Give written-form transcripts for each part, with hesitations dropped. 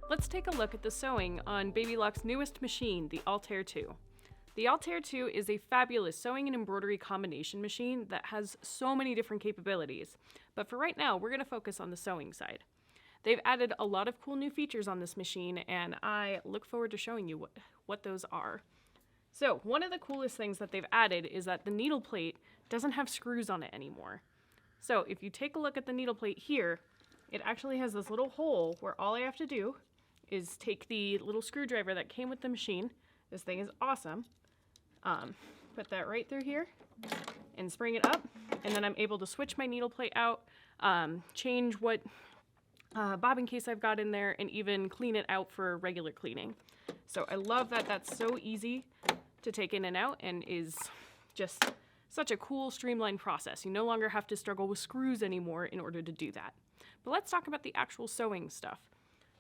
Let's take a look at the sewing on Baby Lock's newest machine, the Altair 2. The Altair 2 is a fabulous sewing and embroidery combination machine that has so many different capabilities, but for right now we're going to focus on the sewing side. They've added a lot of cool new features on this machine, and I look forward to showing you what those are. So one of the coolest things that they've added is that the needle plate doesn't have screws on it anymore. So if you take a look at the needle plate here, it actually has this little hole where all I have to do is take the little screwdriver that came with the machine. This thing is awesome. Put that right through here and spring it up, and then I'm able to switch my needle plate out, change what bobbin case I've got in there, and even clean it out for regular cleaning. So I love that that's so easy to take in and out and is just such a cool streamlined process. You no longer have to struggle with screws anymore in order to do that. But let's talk about the actual sewing stuff.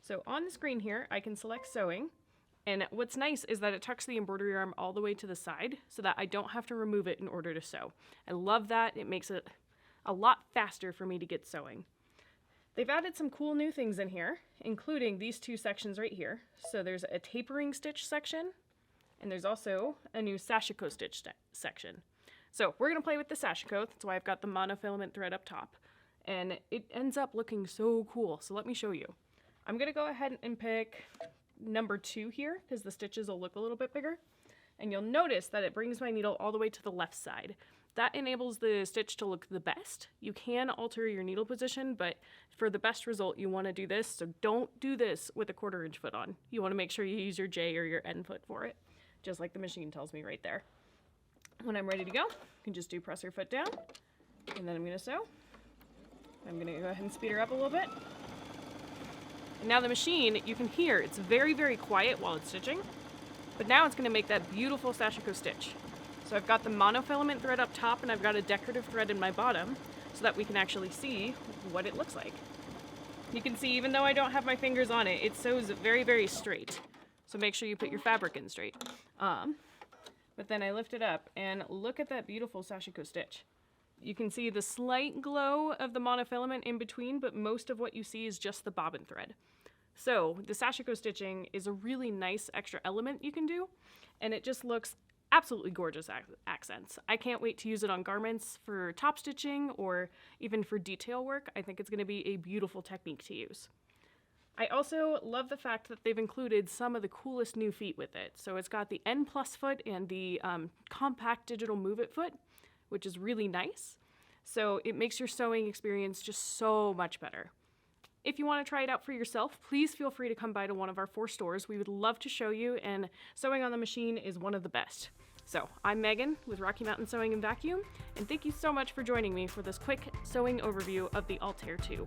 So on the screen here, I can select sewing, and what's nice is that it tucks the embroidery arm all the way to the side so that I don't have to remove it in order to sew. I love that. It makes it a lot faster for me to get sewing. They've added some cool new things in here, including these two sections right here. So there's a tapering stitch section, and there's also a new Sashiko stitch section. So we're going to play with the Sashiko. That's why I've got the monofilament thread up top. And it ends up looking so cool. So let me show you. I'm going to go ahead and pick number 2 here because the stitches will look a little bit bigger. And you'll notice that it brings my needle all the way to the left side. That enables the stitch to look the best. You can alter your needle position, but for the best result, you want to do this. So don't do this with a 1/4 inch foot on. You want to make sure you use your J or your N foot for it, just like the machine tells me right there. When I'm ready to go, you can just do press your foot down, and then I'm going to sew. I'm going to go ahead and speed her up a little bit. And now the machine, you can hear, it's very, very quiet while it's stitching, but now it's going to make that beautiful Sashiko stitch. So I've got the monofilament thread up top, and I've got a decorative thread in my bottom so that we can actually see what it looks like. You can see, even though I don't have my fingers on it, it sews very, very straight. So make sure you put your fabric in straight. But then I lift it up, and look at that beautiful Sashiko stitch. You can see the slight glow of the monofilament in between, but most of what you see is just the bobbin thread. So the Sashiko stitching is a really nice extra element you can do, and it just looks absolutely gorgeous accents. I can't wait to use it on garments for top stitching or even for detail work. I think it's going to be a beautiful technique to use. I also love the fact that they've included some of the coolest new feet with it. So it's got the N+ foot and the compact digital move it foot, which is really nice. So it makes your sewing experience just so much better. If you want to try it out for yourself, please feel free to come by to one of our 4 stores. We would love to show you, and sewing on the machine is one of the best. So I'm Megan with Rocky Mountain Sewing and Vacuum, and thank you so much for joining me for this quick sewing overview of the Altair 2.